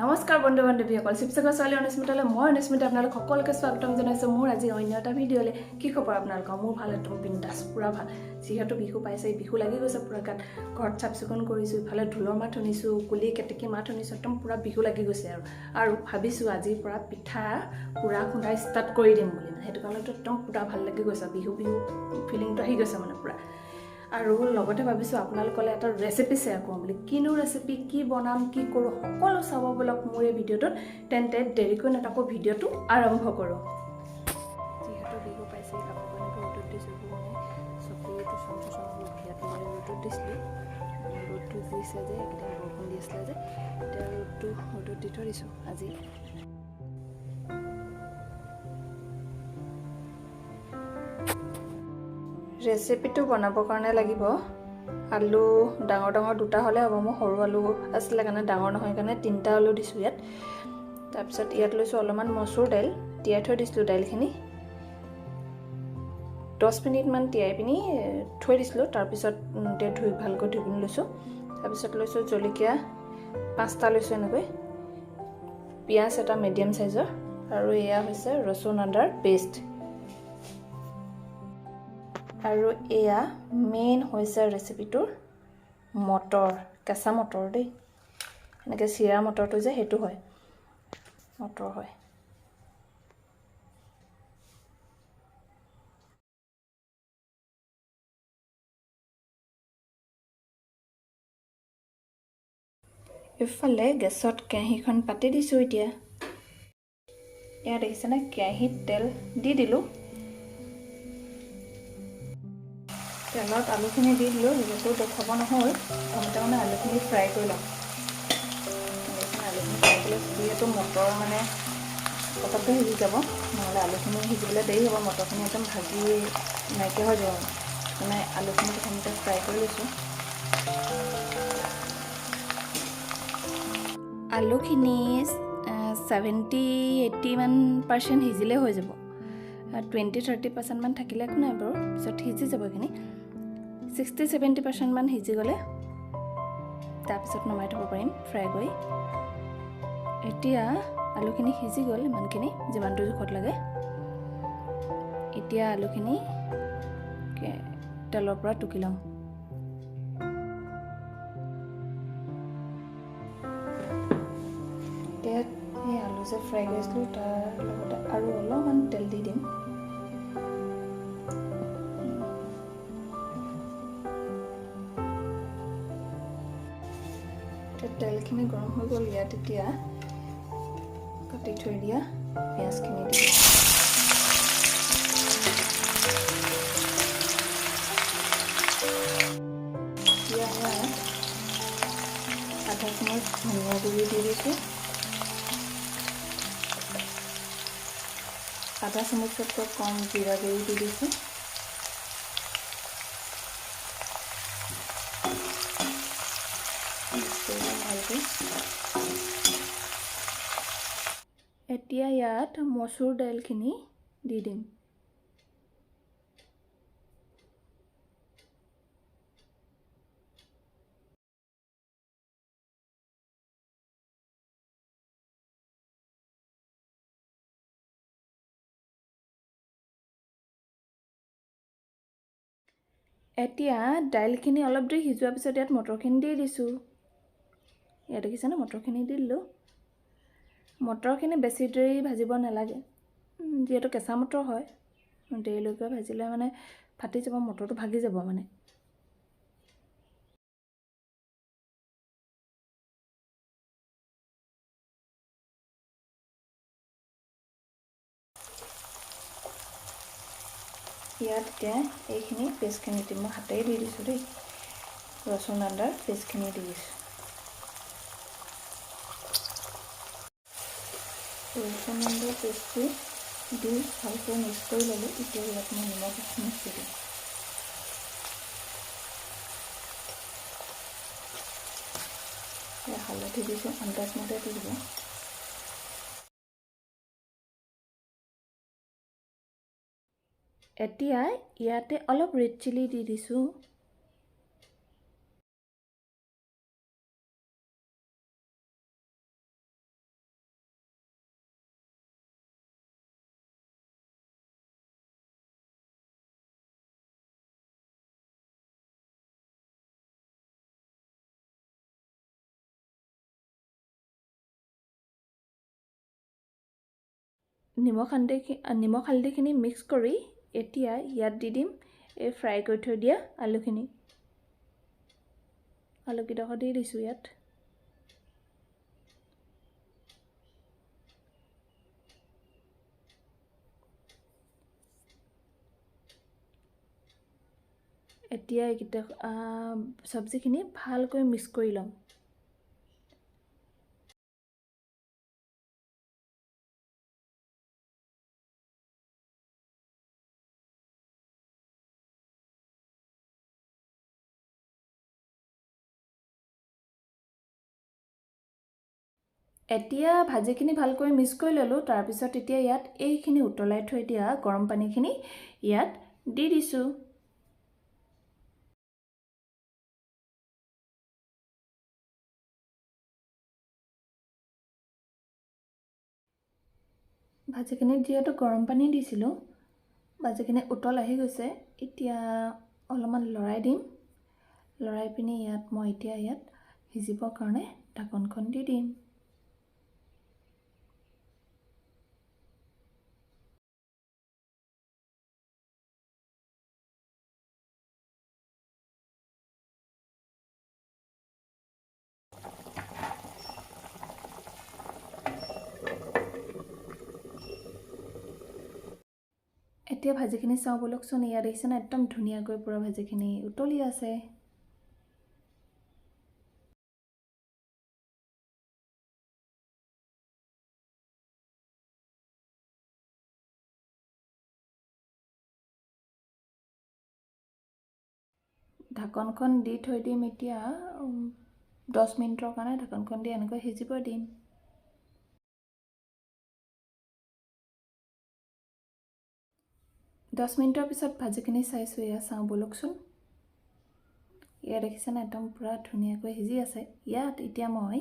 নমস্কাৰ বন্ধু বান্ধৱীসকল শিৱসাগৰ ছোৱালী অনুস্মিতালৈ মই অনুস্মিতা আপোনালোক সকলোকে স্বাগতম জনাইছোঁ মোৰ আজি অন্য এটা ভিডিঅ'লৈ কি খবৰ আপোনালোকৰ মোৰ ভাল একদম বিন্দাছ পুৰা ভাল যিহেতু বিহু পাইছে বিহু লাগি গৈছে পুৰা গাত ঘৰত চাফ চিকুণ কৰিছোঁ ইফালে ঢোলৰ মাত শুনিছোঁ কুলি কেতেকী মাত শুনিছোঁ একদম পুৰা বিহু লাগি গৈছে আৰু ভাবিছোঁ আজিৰ পৰা পিঠা পুৰা খুন্দাই ষ্টাৰ্ট কৰি দিম বুলি সেইটো কাৰণেতো একদম পুৰা ভাল লাগি গৈছে বিহু ফিলিংটো আহি গৈছে মানে পুৰা আৰু লগতে ভাবিছোঁ আপোনালোকলৈ এটা ৰেচিপি শ্বেয়াৰ কৰোঁ বুলি কিনো ৰেচিপি কি বনাম কি কৰোঁ সকলো চাব বলক মোৰ এই ভিডিঅ'টোত তেন্তে দেৰিকৈ নাথাকোঁ ভিডিঅ'টো আৰম্ভ কৰোঁ যিহেতু বিহু পাইছে কাপোৰ কানিবোৰ ৰ'দত দিছোঁ মানে চকুটো চমচম ভিয়াত মই ৰ'দত দিছিলোঁ ৰ'দটো দিছে যে এইকেইদিন বৰষুণ দি আছিলে যে এতিয়া ৰ'দত দি থৈ দিছোঁ আজি ৰেচিপিটো বনাবৰ কাৰণে লাগিব আলু ডাঙৰ ডাঙৰ দুটা হ'লে হ'ব মোৰ সৰু আলু আছিলে কাৰণে ডাঙৰ নহয় কাৰণে তিনিটা আলু দিছোঁ ইয়াত তাৰপিছত ইয়াত লৈছোঁ অলপমান মচুৰ দাইল তিয়াই থৈ দিছিলোঁ দাইলখিনি 10 মিনিটমান তিয়াই পিনি থৈ দিছিলোঁ তাৰপিছত এতিয়া ভালকৈ ধুই পিনি লৈছোঁ তাৰপিছত লৈছোঁ জলকীয়া 5টা লৈছোঁ এনেকৈ পিঁয়াজ এটা মিডিয়াম চাইজৰ আৰু এয়া হৈছে ৰচুন আদাৰ পেষ্ট আৰু এয়া মেইন হৈছে ৰেচিপিটোৰ মটৰ কেঁচা মটৰ দেই এনেকৈ চিৰা মটৰটো যে সেইটো হয় মটৰ হয় ইফালে গেছত কেৰাহীখন পাতি দিছোঁ এতিয়া এয়া দেখিছেনে কেৰাহীত তেল দি দিলোঁ তেলত আলুখিনি দি দিলোঁ যিহেতু দেখাব নহ'ল প্ৰথমতে মানে আলুখিনি ফ্ৰাই কৰি ল'ম আলুখিনি ফ্ৰাই কৰিলে যিহেতু মটৰ মানে পটককৈ সিজি যাব নহ'লে আলুখিনি সিজিবলৈ দেৰি হ'ব মটৰখিনি একদম ভাজি নাইকিয়া হৈ যাব মানে আলুখিনি প্ৰথমতে ফ্ৰাই কৰি লৈছোঁ আলুখিনি 70-80% সিজিলে হৈ যাব 20-30% মান থাকিলে একো নাই বাৰু পিছত সিজি যাব এইখিনি 60-70% মান সিজি গ'লে তাৰপিছত নমাই থ'ব পাৰিম ফ্ৰাই কৰি এতিয়া আলুখিনি সিজি গ'ল ইমানখিনি যিমানটো জোখত লাগে এতিয়া আলুখিনি তেলৰ পৰা টুকি ল'ম এতিয়া এই আলু যে ফ্ৰাই কৰিছিলোঁ তাৰ লগতে আৰু অলপমান তেল দি দিম তেলখিনি গৰম হৈ গ'ল ইয়াত এতিয়া কাটি থৈ দিয়া পিঁয়াজখিনি দি এতিয়া ইয়াত আধা চামুচ ধনিয়া গুড়ি দি দিছোঁ আধা চামুচতকৈ কম জিৰা গুড়ি দি দিছোঁ এতিয়া ইয়াত মচুৰ দাইলখিনি দি দিম এতিয়া দাইলখিনি অলপ দেৰি সিজোৱাৰ পিছত ইয়াত মটৰখিনি দি দিছোঁ ইয়াত দেখিছেনে মটৰখিনি দি দিলোঁ মটৰখিনি বেছি দেৰি ভাজিব নালাগে যিহেতু কেঁচা মটৰ হয় দেৰিলৈকে ভাজিলে মানে ফাটি যাব মটৰটো ভাগি যাব মানে ইয়াত এতিয়া এইখিনি পেষ্টখিনি দিম মই হাতেই দি দিছোঁ দেই ৰচুন আদাৰ পেষ্টখিনি দি দিছোঁ ৰচুন আদাৰ পেষ্টটো দি ভালকৈ মিক্স কৰি ল'লোঁ এতিয়া ইয়াত মই নিমখ মিক্স দি দিম হালধি দিছোঁ আন্দাজমতে দি দিব এতিয়া ইয়াতে অলপ ৰেড চিলি দি দিছোঁ নিমখ হালধিখিনি মিক্স কৰি এতিয়া ইয়াত দি দিম এই ফ্ৰাই কৰি থৈ দিয়া আলুখিনি। আলুকেইডোখৰ দি দিছোঁ ইয়াত। এতিয়া এইকেইটা চব্জিখিনি ভালকৈ মিক্স কৰি ল'ম। এতিয়া ভাজিখিনি ভালকৈ মিক্স কৰি ল'লোঁ। তাৰপিছত এতিয়া ইয়াত এইখিনি উতলাই থৈ দিয়া গৰম পানীখিনি ইয়াত দি দিছোঁ। ভাজিখিনিত যিহেতু গৰম পানী দিছিলোঁ, ভাজিখিনি উতল আহি গৈছে। এতিয়া অলপমান লৰাই দিম। লৰাই পিনি মই এতিয়া ইয়াত সিজিবৰ কাৰণে ঢাকনখন দি দিম। এতিয়া ভাজিখিনি চাওঁ বলকচোন। ইয়াত দেখিছেনে একদম ধুনীয়াকৈ পুৰা ভাজিখিনি উতলি আছে। ঢাকনখন দি থৈ দিম এতিয়া 10 মিনিটৰ কাৰণে। ঢাকনখন দি এনেকৈ সিজিব দিম। দহ মিনিটৰ পিছত ভাজিখিনি চাইছোঁ। এয়া চাওঁ বলকচোন। ইয়াত দেখিছেনে একদম পুৰা ধুনীয়াকৈ সিজি আছে। ইয়াত এতিয়া মই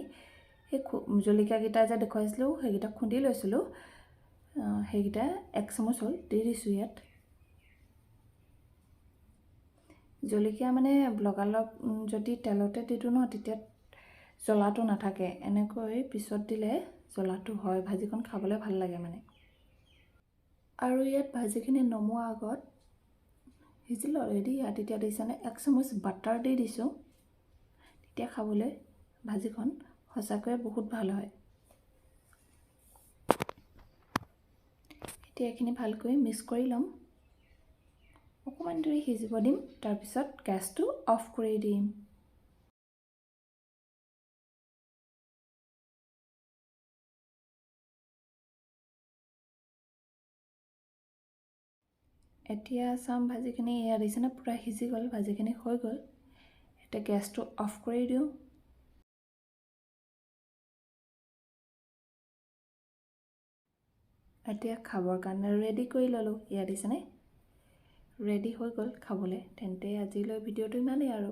সেই জলকীয়াকেইটা যে দেখুৱাইছিলোঁ সেইকেইটা খুন্দি লৈছিলোঁ, সেইকেইটা 1 চামুচ হ'ল দি দিছোঁ ইয়াত। জলকীয়া মানে লগালগ যদি তেলতে দি দিওঁ ন, তেতিয়া জ্বলাটো নাথাকে। এনেকৈ পিছত দিলে জ্বলাটো হয়। ভাজিখন খাবলৈ ভাল লাগে মানে। আৰু ইয়াত ভাজিখিনি নমোৱাৰ আগত সিজিল অলৰেডি। ইয়াত এতিয়া দিছেনে 1 চামুচ বাটাৰ দি দিছোঁ। তেতিয়া খাবলৈ ভাজিখন সঁচাকৈয়ে বহুত ভাল হয়। এতিয়া এইখিনি ভালকৈ মিক্স কৰি ল'ম। অকণমান দেৰি সিজিব দিম। তাৰপিছত গেছটো অফ কৰি দিম। এতিয়া চাম ভাজিখিনি ইয়াত দিছেনে পুৰা সিজি গ'ল। ভাজিখিনি হৈ গ'ল। এতিয়া গেছটো অফ কৰি দিওঁ। এতিয়া খাবৰ কাৰণে ৰেডি কৰি ল'লোঁ। ইয়াত দিছেনে ৰেডি হৈ গ'ল খাবলৈ। তেন্তে আজিলৈ ভিডিঅ'টো ইমানেই আৰু।